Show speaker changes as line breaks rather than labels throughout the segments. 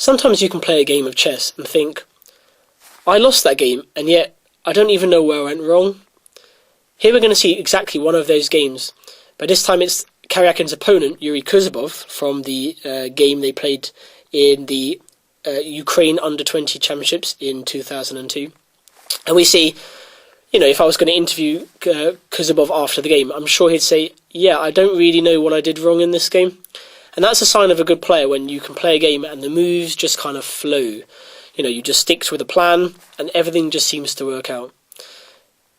Sometimes you can play a game of chess and think, I lost that game, and yet I don't even know where I went wrong. Here we're going to see exactly one of those games, but this time it's Karjakin's opponent, Yuri Kuzubov, from the game they played in the Ukraine Under-20 Championships in 2002. And we see, if I was going to interview Kuzubov after the game, I'm sure he'd say, yeah, I don't really know what I did wrong in this game. And that's a sign of a good player, when you can play a game and the moves just kind of flow. You just stick with a plan and everything just seems to work out.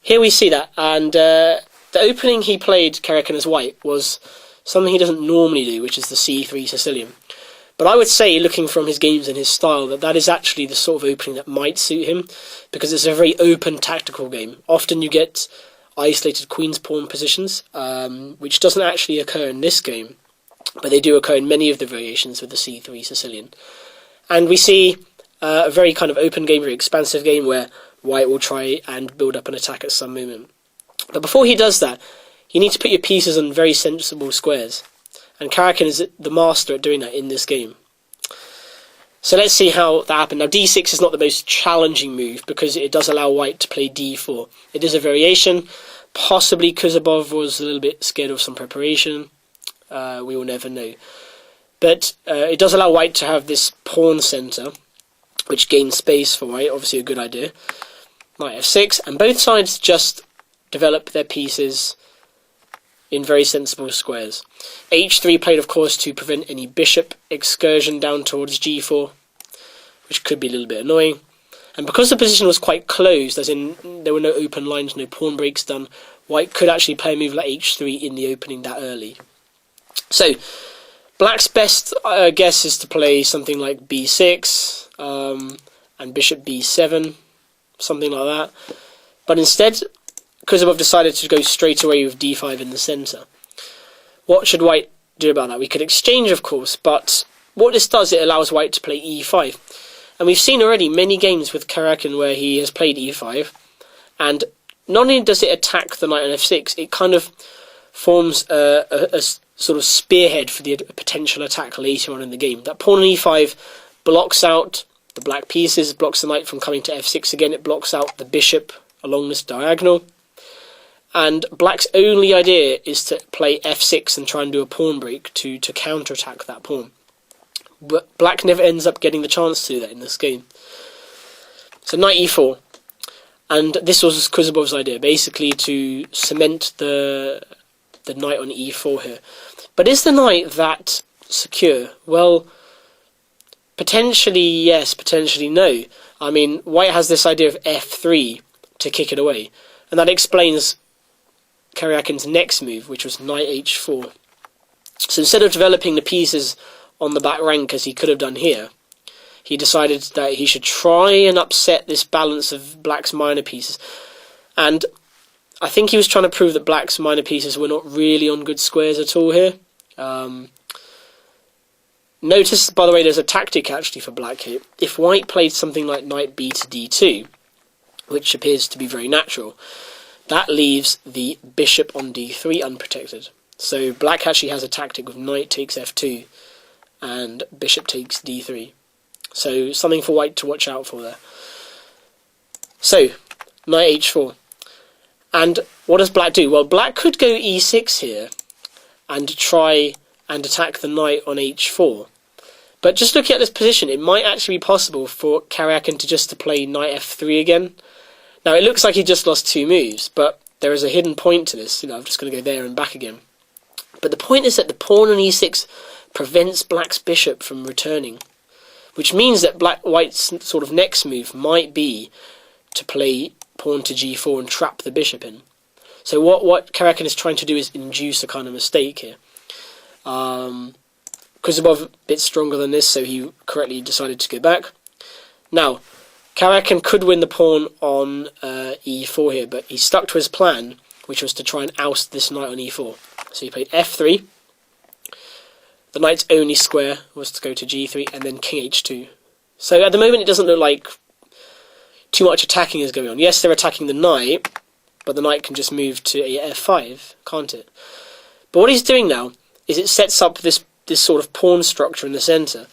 Here we see that, and the opening he played Karjakin as white was something he doesn't normally do, which is the C3 Sicilian. But I would say, looking from his games and his style, that is actually the sort of opening that might suit him, because it's a very open tactical game. Often you get isolated queen's pawn positions, which doesn't actually occur in this game, but they do occur in many of the variations with the C3 Sicilian. And we see a very kind of open game, very expansive game, where white will try and build up an attack at some moment. But before he does that, you need to put your pieces on very sensible squares. And Karjakin is the master at doing that in this game. So let's see how that happened. Now d6 is not the most challenging move, because it does allow white to play d4. It is a variation. Possibly Kuzubov was a little bit scared of some preparation. We will never know. But it does allow white to have this pawn centre, which gains space for white. Obviously a good idea. Knight f6, and both sides just develop their pieces in very sensible squares. h3 played, of course, to prevent any bishop excursion down towards g4, which could be a little bit annoying. And because the position was quite closed, as in there were no open lines, no pawn breaks done, white could actually play a move like h3 in the opening that early. So black's best guess is to play something like b6 and bishop b7, something like that. But instead, Kuzubov decided to go straight away with d5 in the centre. What should white do about that? We could exchange, of course, but what this does, it allows white to play e5. And we've seen already many games with Karjakin where he has played e5, and not only does it attack the knight on f6, it kind of forms a sort of spearhead for the potential attack later on in the game. That pawn on e5 blocks out the black pieces, blocks the knight from coming to f6 again, it blocks out the bishop along this diagonal. And black's only idea is to play f6 and try and do a pawn break to counter-attack that pawn. But black never ends up getting the chance to do that in this game. So knight e4. And this was Kuzubov's idea, basically to cement the knight on e4 here. But is the knight that secure? Well, potentially yes, potentially no. I mean, white has this idea of f3 to kick it away. And that explains Karjakin's next move, which was knight h4. So instead of developing the pieces on the back rank as he could have done here, he decided that he should try and upset this balance of black's minor pieces. And I think he was trying to prove that black's minor pieces were not really on good squares at all here. Notice, by the way, there's a tactic actually for black here. If white played something like knight b to d2, which appears to be very natural, that leaves the bishop on d3 unprotected. So black actually has a tactic with knight takes f2 and bishop takes d3. So something for white to watch out for there. So, knight h4. And what does black do? Well, black could go e6 here and try and attack the knight on h4. But just looking at this position, it might actually be possible for Karjakin to play knight f3 again. Now, it looks like he just lost two moves, but there is a hidden point to this. I'm just going to go there and back again. But the point is that the pawn on e6 prevents black's bishop from returning, which means that white's sort of next move might be to play pawn to g4 and trap the bishop in. So what Karjakin is trying to do is induce a kind of mistake here. Kuzubov a bit stronger than this, so he correctly decided to go back. Now, Karjakin could win the pawn on e4 here, but he stuck to his plan, which was to try and oust this knight on e4. So he played f3. The knight's only square was to go to g3, and then king h2. So at the moment it doesn't look like too much attacking is going on. Yes, they're attacking the knight, but the knight can just move to f5, can't it? But what he's doing now is it sets up this sort of pawn structure in the centre.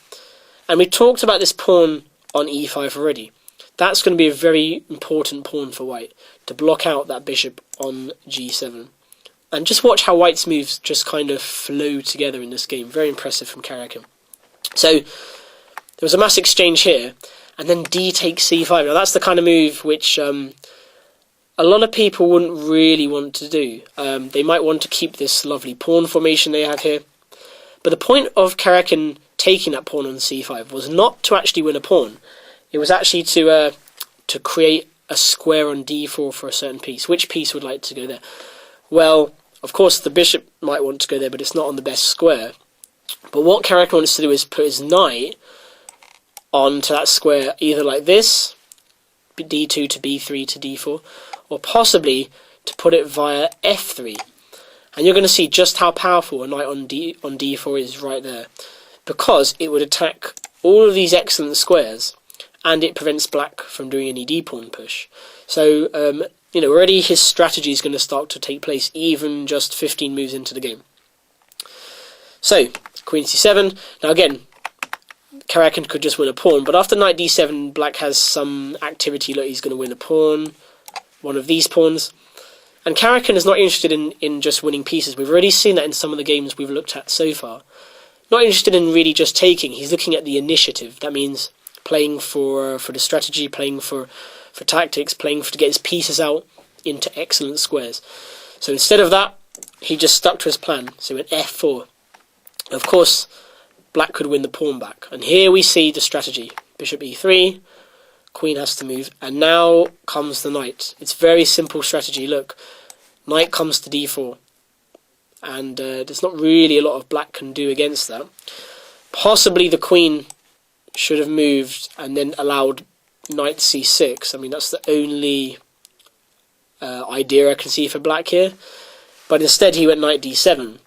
And we talked about this pawn on e5 already. That's going to be a very important pawn for white, to block out that bishop on g7. And just watch how white's moves just kind of flow together in this game. Very impressive from Karjakin. So, there was a mass exchange here, and then d takes c5. Now that's the kind of move which a lot of people wouldn't really want to do. They might want to keep this lovely pawn formation they have here. But the point of Karjakin taking that pawn on c5 was not to actually win a pawn. It was actually to create a square on d4 for a certain piece. Which piece would like to go there? Well, of course the bishop might want to go there, but it's not on the best square. But what Karjakin wants to do is put his knight onto that square, either like this, d2 to b3 to d4, or possibly to put it via f3. And you're going to see just how powerful a knight on d4 is right there, because it would attack all of these excellent squares, and it prevents black from doing any d-pawn push. So, already his strategy is going to start to take place, even just 15 moves into the game. So, queen c7. Now again, Karjakin could just win a pawn, but after knight d7, black has some activity. Look, he's going to win a pawn, one of these pawns. And Karjakin is not interested in just winning pieces. We've already seen that in some of the games we've looked at so far. Not interested in really just taking. He's looking at the initiative. That means playing for the strategy, playing for tactics, playing to get his pieces out into excellent squares. So instead of that, he just stuck to his plan. So he went f4. Of course, black could win the pawn back. And here we see the strategy. Bishop e3, queen has to move, and now comes the knight. It's very simple strategy. Look, knight comes to d4. And there's not really a lot of black can do against that. Possibly the queen should have moved and then allowed knight c6. I mean, that's the only idea I can see for black here. But instead he went knight d7.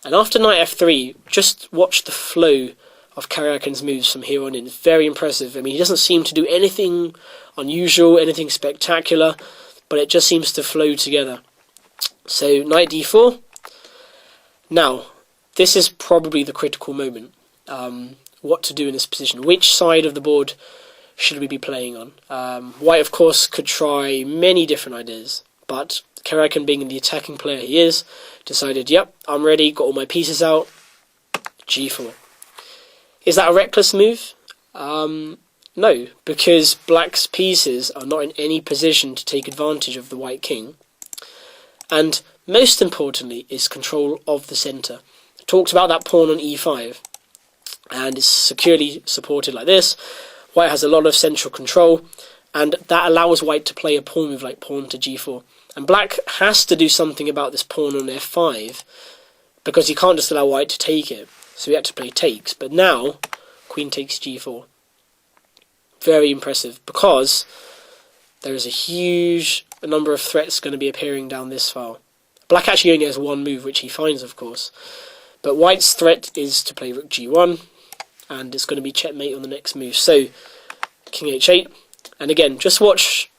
And after knight f3, just watch the flow of Karjakin's moves from here on in. It's very impressive. I mean, he doesn't seem to do anything unusual, anything spectacular, but it just seems to flow together. So, knight d4. Now, this is probably the critical moment. What to do in this position. Which side of the board should we be playing on? White, of course, could try many different ideas, but Karjakin, being the attacking player he is, decided, yep, I'm ready, got all my pieces out, g4. Is that a reckless move? No, because black's pieces are not in any position to take advantage of the white king. And most importantly is control of the centre. Talked about that pawn on e5, and it's securely supported like this. White has a lot of central control, and that allows white to play a pawn move like pawn to g4. And black has to do something about this pawn on f5, because he can't just allow white to take it. So he had to play takes. But now, queen takes g4. Very impressive, because there is a huge number of threats going to be appearing down this file. Black actually only has one move, which he finds, of course. But white's threat is to play rook g1, and it's going to be checkmate on the next move. So, king h8. And again, just watch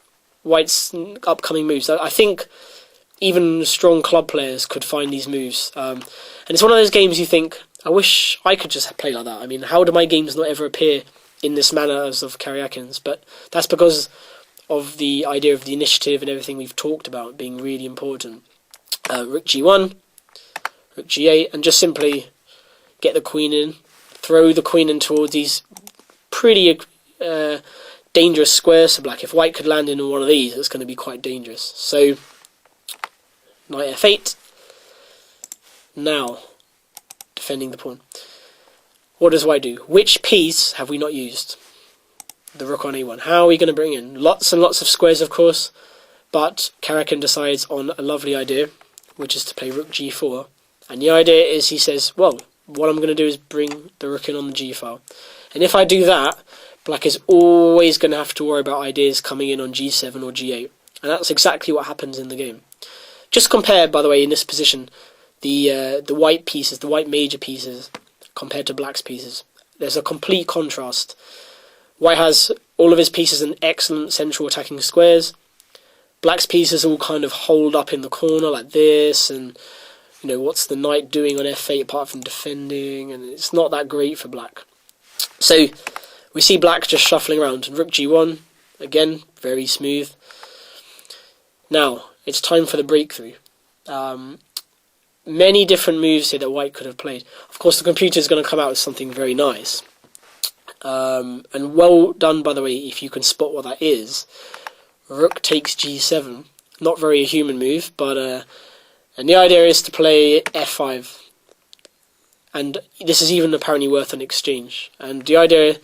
white's upcoming moves. I think even strong club players could find these moves. And it's one of those games you think, I wish I could just play like that. I mean, how do my games not ever appear in this manner as of Karjakin's? But that's because of the idea of the initiative and everything we've talked about being really important. Rook g1, rook g8, and just simply get the queen in, throw the queen in towards these pretty dangerous squares for black. If white could land in one of these, it's going to be quite dangerous. So, knight f8. Now, defending the pawn. What does white do? Which piece have we not used? The rook on a1. How are we going to bring in? Lots and lots of squares, of course, but Karjakin decides on a lovely idea, which is to play rook g4. And the idea is, he says, well, what I'm going to do is bring the rook in on the g file. And if I do that, black is always going to have to worry about ideas coming in on g7 or g8. And that's exactly what happens in the game. Just compare, by the way, in this position, the white pieces, the white major pieces, compared to black's pieces. There's a complete contrast. White has all of his pieces in excellent central attacking squares. Black's pieces all kind of hold up in the corner like this, and what's the knight doing on f8 apart from defending, and it's not that great for black. So we see black just shuffling around. Rook g1, again, very smooth. Now, it's time for the breakthrough. Many different moves here that white could have played. Of course, the computer is going to come out with something very nice. And well done, by the way, if you can spot what that is. Rook takes g7. Not very a human move, but and the idea is to play f5. And this is even apparently worth an exchange. And the idea,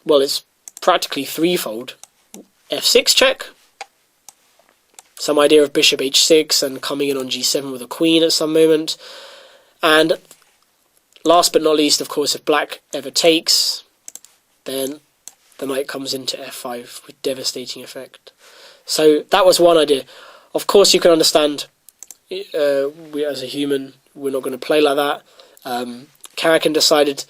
well, it's practically threefold. f6 check. Some idea of bishop h6 and coming in on g7 with a queen at some moment. And last but not least, of course, if black ever takes, then the knight comes into f5 with devastating effect. So that was one idea. Of course, you can understand, we as a human, we're not going to play like that. Karjakin decided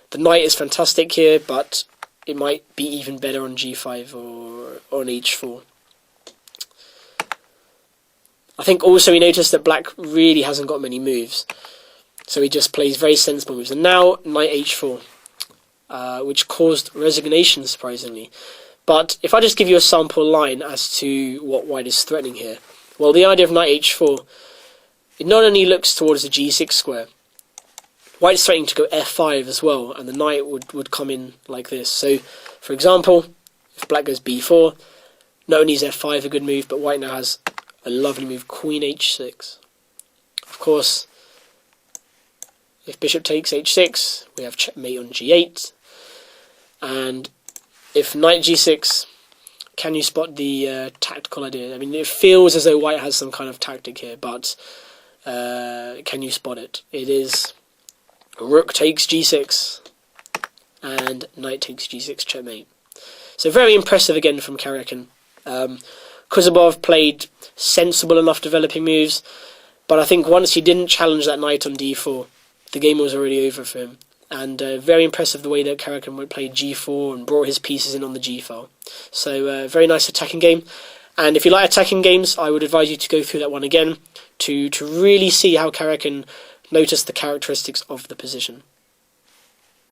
the knight is fantastic here, but it might be even better on g5 or on h4. I think also he noticed that black really hasn't got many moves, so he just plays very sensible moves. And now knight h4, which caused resignation, surprisingly. But if I just give you a sample line as to what white is threatening here, well, the idea of knight h4, it not only looks towards the g6 square, white's threatening to go f5 as well, and the knight would come in like this. So, for example, if black goes b4, not only is f5 a good move, but white now has a lovely move, queen h6. Of course, if bishop takes h6, we have checkmate on g8. And if knight g6, can you spot the tactical idea? I mean, it feels as though white has some kind of tactic here, but can you spot it? It is rook takes g6 and knight takes g6 checkmate. So very impressive again from Karjakin. Kuzubov played sensible enough developing moves, but I think once he didn't challenge that knight on d4, the game was already over for him. And very impressive the way that Karjakin played g4 and brought his pieces in on the g-file. So very nice attacking game. And if you like attacking games, I would advise you to go through that one again to really see how Karjakin noticed the characteristics of the position.